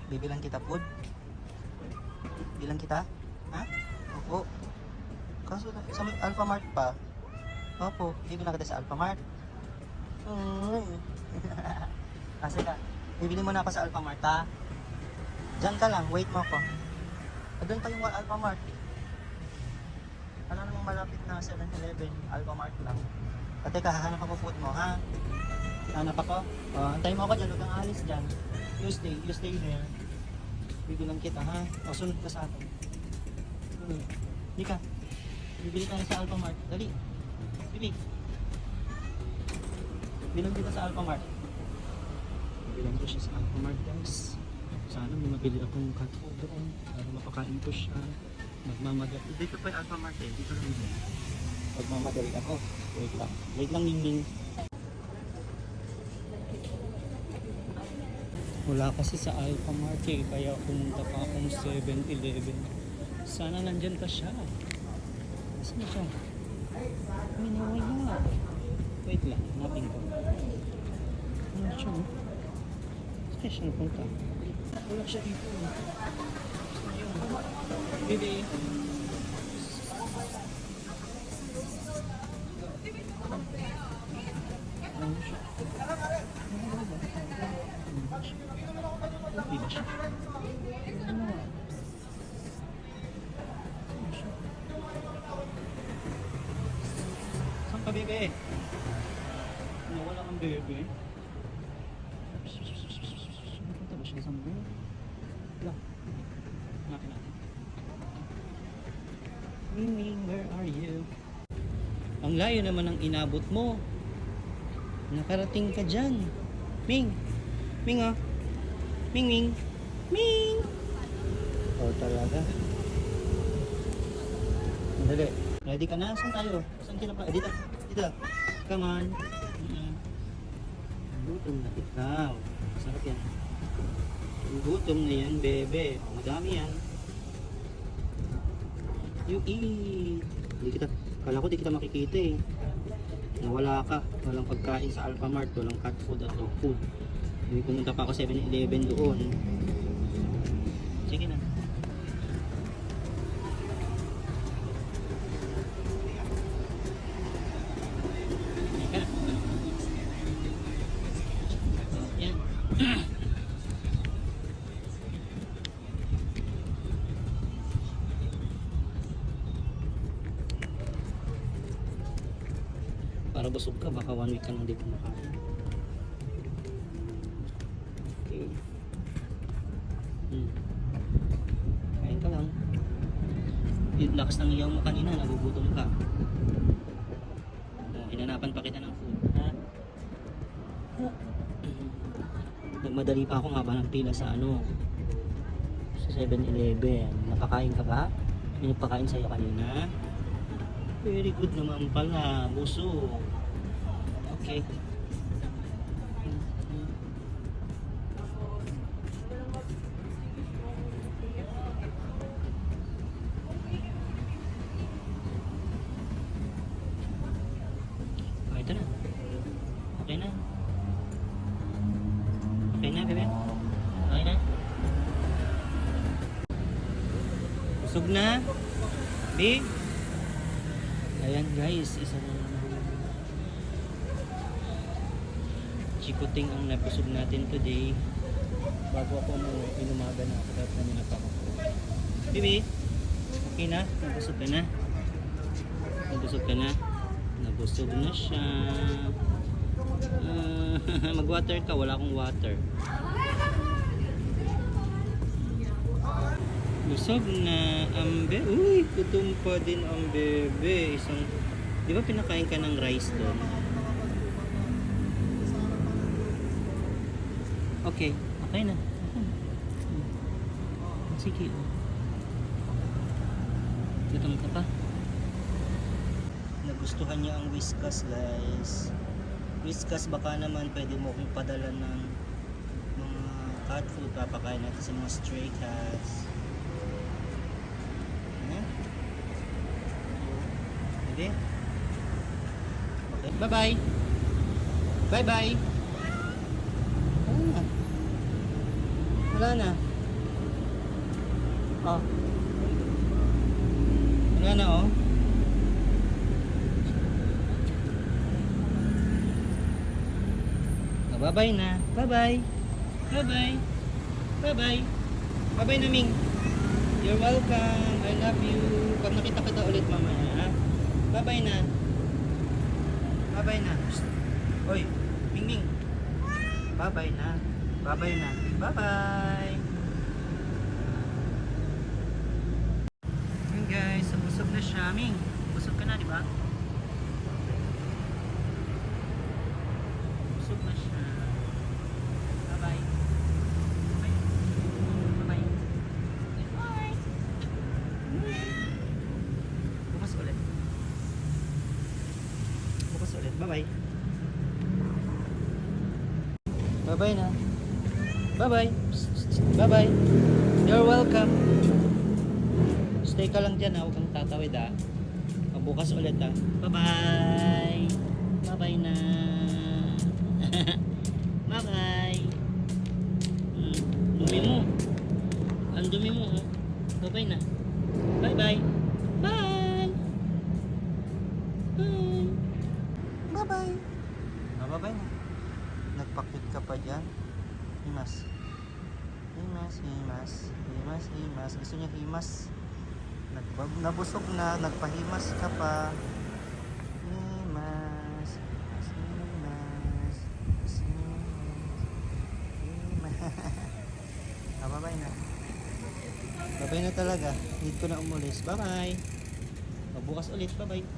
Bibilang kita food? Bilang kita? Ha? Opo. Kaso sa Alphamart pa. Opo, bibilang kita sa Alphamart. Kasi ka, bibili mo na ako sa Alphamart ha. Diyan ka lang, wait mo ako. Doon pa yung Alphamart. Ano namang malapit na 7-Eleven, Alphamart lang. At teka, hahanap ako food mo ha. Hanap ako. Antayin mo ako dyan, huwag kang alis dyan. You stay there. Bibilang kita ha. O, sunod ka sa atin. Hindi ka. Bibili tayo sa Alphamart. Dali. Bili. Bilang kita sa Alphamart. Bilang ko siya sa Alphamart guys. Sana may mabili akong cat food doon. Para mapakain ko siya. Magmamadali. Dito pa yung Alphamart eh. Dito lang yun. Magmamadali ako. Wait lang. Wait lang, Ningning. Wala kasi sa Alphamart eh. Kaya pumunta pa akong 7-Eleven. Sana nandyan pa siya. Saan siya? Ay, nawala. Wait lang. Hanapin ko. Ano siya? Saan siya napunta? Wala siya dito. Bibi. Ano siya? Hindi ba siya? Saan ka, bebe? Nawala kang bebe. Punta ba siya sa mga? Wala. Hanapin natin. Ming, where are you? Ang layo naman ang inabot mo. Nakarating ka dyan. Ming! Ming oh! Ming Ming! Ming! Oh talaga. Dali. Ready ka na? Saan tayo? Saan sila pa? Dito. Dito. Come on. Gutom na ikaw. Sarap yan. Gutom na yan, bebe. Madami yan. You eat. Kala ko di kita makikita eh. Nawala ka. Walang pagkain sa Alphamart. Walang cat food at dog food. Hindi pumunta pa ako 7-Eleven doon. Sige na. Yan. Para busog ka, baka 1 week ka nang dito makain. Okay. Kain ka lang. Yung lakas ng iyaw mo kanina, nagugutom ka. Hinanapan pa kita ng food, ha? Nagmadali pa ako nga ba ng pila sa sa 7-Eleven. Napakain ka ba? May nagpakain sa'yo kanina? Very good naman pala, busog. Okay. Ito na. Okay na. Okay na, bebe. Okay na. Busog na. Big. Ayan guys, isang chikuting ang nabusog natin today. Bago ako inumaga na ako dahil naminap ako. Bibi, okay na? Nabusog ka na? Nabusog ka na? Nabusog na siya. Mag-water ka, wala akong water. Busog na ang bebe. Uy, gutom pa din ang bebe. Di ba pinakain ka ng rice doon? Okay, okay na. Sige. Gutom ka pa? Nagustuhan niya ang Whiskas guys. Whiskas, baka naman pwede mo kong padala ng mga cat food. Papakain natin sa mga stray cats. Okay. Bye-bye. Bye-bye. Wala na. Oh. Wala na oh. Oh, bye-bye na. Bye-bye. Bye-bye. Bye-bye. Bye-bye na, Ming. You're welcome. I love you. Pag nakita kita ulit mamaya, ha? Bye-bye na. Bye-bye na. Psst. Oy, Ming Ming. Bye-bye na. Bye-bye na. Bye-bye. Yun guys, busog na siya. Ming, busog ka na, di ba? Busog na siya. Bye-bye. Bye. Bye-bye. Bye. Bukas ulit. Bukas ulit. Bye-bye. Bye-bye na. Bye-bye. Bye-bye. You're welcome. Stay ka lang dyan ha. Huwag kang tatawid ha. Bukas ulit ha. Bye-bye. Bye-bye na. Bye-bye. Dumi mo. Ang dumi mo oh. Bye-bye na. Bye-bye. Bye. Bye. Bye-bye. Bye-bye na. Nagpakit ka pa dyan. Himas. Himas, himas. Himas, himas. Gusto niya himas. Nabusog na. Nagpahimas ka pa. Himas. Himas, himas. Himas. Bye-bye na. Bye-bye na talaga. Need ko na umulis. Bye-bye. Bukas ulit. Bye-bye.